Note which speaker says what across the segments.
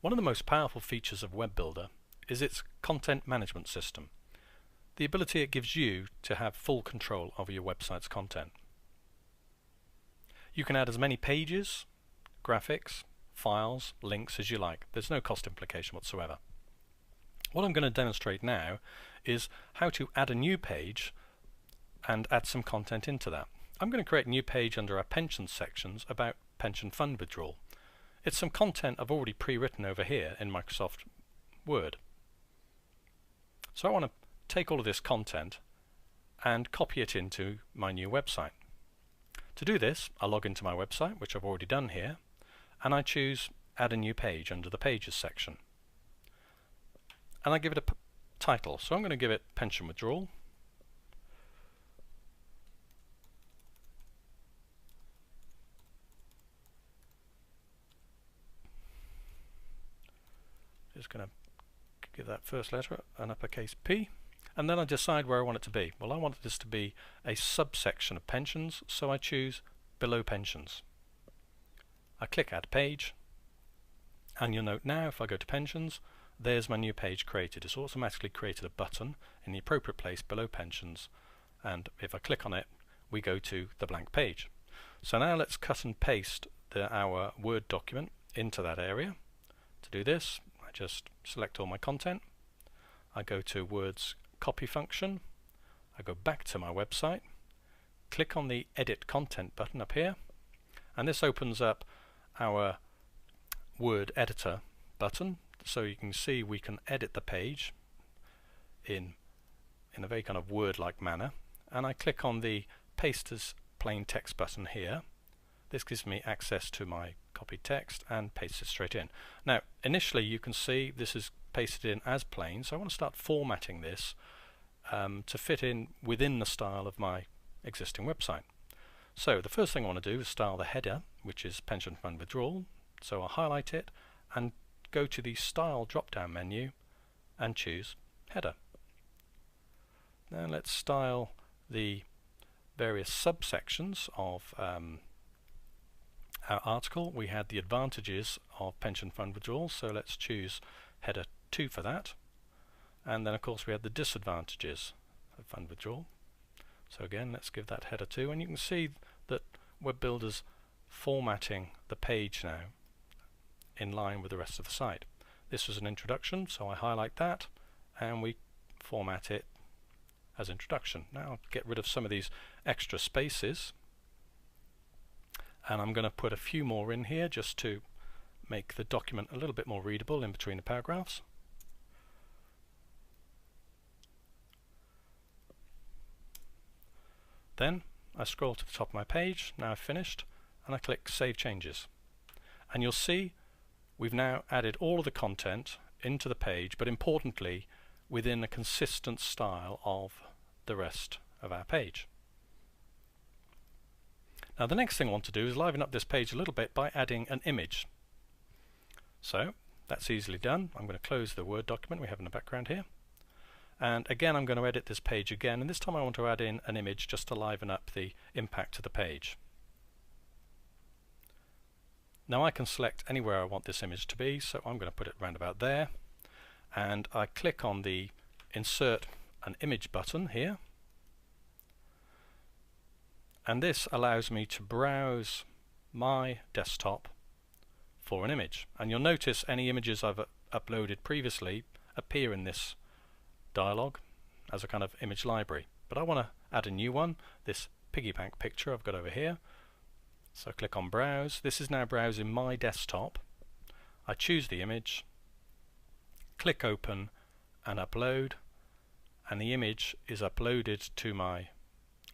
Speaker 1: One of the most powerful features of Web Builder is its content management system, the ability it gives you to have full control over your website's content. You can add as many pages, graphics, files, links as you like. There's no cost implication whatsoever. What I'm going to demonstrate now is how to add a new page and add some content into that. I'm going to create a new page under our pensions sections about pension fund withdrawal. It's some content I've already pre-written over here in Microsoft Word. So I want to take all of this content and copy it into my new website. To do this, I log into my website, which I've already done here, and I choose Add a New Page under the Pages section. And I give it a title, so I'm going to give it Pension Withdrawal. Just going to give that first letter an uppercase P, and then I decide where I want it to be. Well, I want this to be a subsection of pensions, so I choose Below Pensions. I click Add Page, and you'll note now if I go to Pensions, there's my new page created. It's automatically created a button in the appropriate place below Pensions, and if I click on it, we go to the blank page. So now let's cut and paste our Word document into that area. To do this, I just select all my content, I go to Word's copy function, I go back to my website, click on the Edit Content button up here, and this opens up our Word Editor button, so you can see we can edit the page in a very kind of Word-like manner, and I click on the Paste as Plain Text button here. This gives me access to my copied text and paste it straight in. Now initially you can see this is pasted in as plain, so I want to start formatting this to fit in within the style of my existing website. So the first thing I want to do is style the header, which is Pension Fund Withdrawal. So I'll highlight it and go to the Style drop-down menu and choose Header. Now let's style the various subsections of our article. We had the advantages of pension fund withdrawal, so let's choose Header 2 for that. And then of course we had the disadvantages of fund withdrawal. So again, let's give that Header 2, and you can see that Web Builder's formatting the page now in line with the rest of the site. This was an introduction, so I highlight that and we format it as introduction. Now I'll get rid of some of these extra spaces, and I'm going to put a few more in here just to make the document a little bit more readable in between the paragraphs. Then I scroll to the top of my page, now I've finished, and I click Save Changes. And you'll see we've now added all of the content into the page, but importantly within a consistent style of the rest of our page. Now the next thing I want to do is liven up this page a little bit by adding an image. So that's easily done. I'm going to close the Word document we have in the background here. And again, I'm going to edit this page again, and this time I want to add in an image just to liven up the impact of the page. Now I can select anywhere I want this image to be, so I'm going to put it round about there, and I click on the Insert an Image button here, and this allows me to browse my desktop for an image. And you'll notice any images I've uploaded previously appear in this dialog as a kind of image library, but I want to add a new one, this piggy bank picture I've got over here. So I click on Browse. This is now browsing my desktop. I choose the image, click Open and Upload, and the image is uploaded to my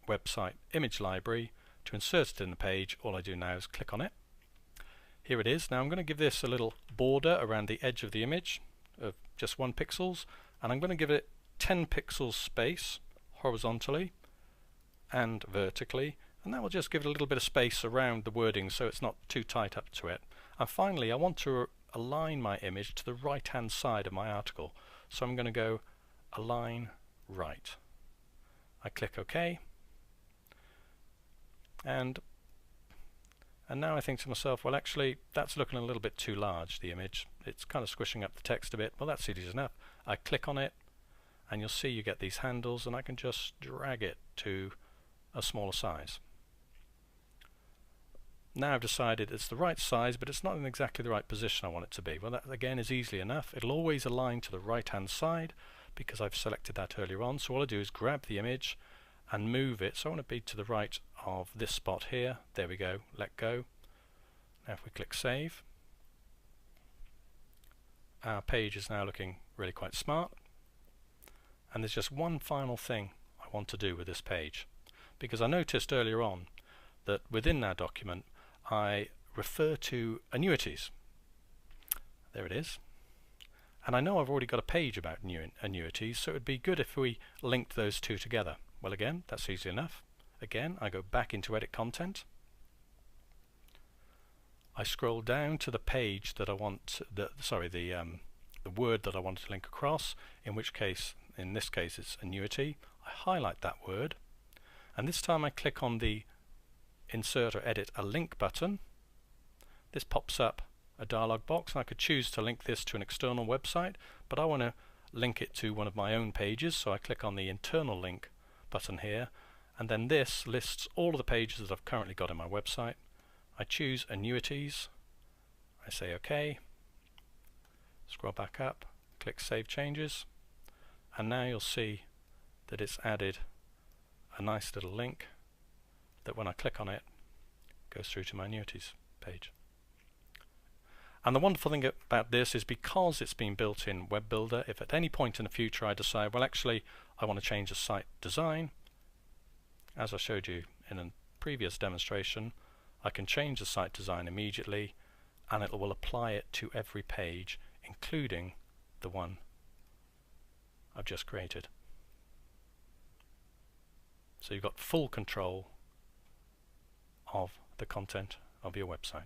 Speaker 1: website image library. To insert it in the page, all I do now is click on it. Here it is. Now I'm going to give this a little border around the edge of the image of just 1 pixels, and I'm going to give it 10 pixels space horizontally and vertically, and that will just give it a little bit of space around the wording so it's not too tight up to it. And finally, I want to align my image to the right hand side of my article, so I'm going to go Align Right. I click OK, and now I think to myself, well, actually that's looking a little bit too large, the image. it's kind of squishing up the text a bit. Well, that's easy enough. I click on it and you'll see you get these handles, and I can just drag it to a smaller size. Now I've decided it's the right size, but it's not in exactly the right position I want it to be. Well, that again is easily enough. It'll always align to the right hand side because I've selected that earlier on. So all I do is grab the image and move it. So I want to be to the right of this spot here. There we go. Let go. Now if we click save, our page is now looking really quite smart. And there's just one final thing I want to do with this page, because I noticed earlier on that within our document I refer to annuities. There it is. And I know I've already got a page about annuities, so it would be good if we linked those two together. Well, again, that's easy enough. Again, I go back into Edit Content. I scroll down to the page that I want, the word that I want to link across, in this case it's annuity. I highlight that word, and this time I click on the Insert or Edit a Link button. This pops up a dialog box, and I could choose to link this to an external website, but I want to link it to one of my own pages, so I click on the Internal Link button here, and then this lists all of the pages that I've currently got in my website. I choose annuities, I say OK, scroll back up, click Save Changes, and now you'll see that it's added a nice little link that when I click on it goes through to my annuities page. And the wonderful thing about this is, because it's been built in Web Builder, if at any point in the future I decide, well, actually I want to change the site design, as I showed you in a previous demonstration, I can change the site design immediately, and it will apply it to every page, including the one I've just created. So you've got full control of the content of your website.